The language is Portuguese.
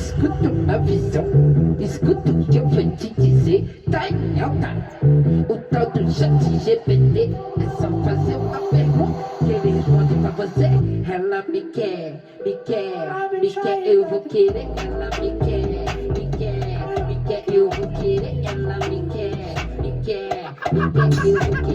Escuta uma visão, escuta o que eu vou te dizer. Tá em alta, o tal do chat GPT. É só fazer uma pergunta que ele responde pra você. Ela me quer, eu vou querer. Ela me quer, eu vou querer. Ela me quer, eu vou querer.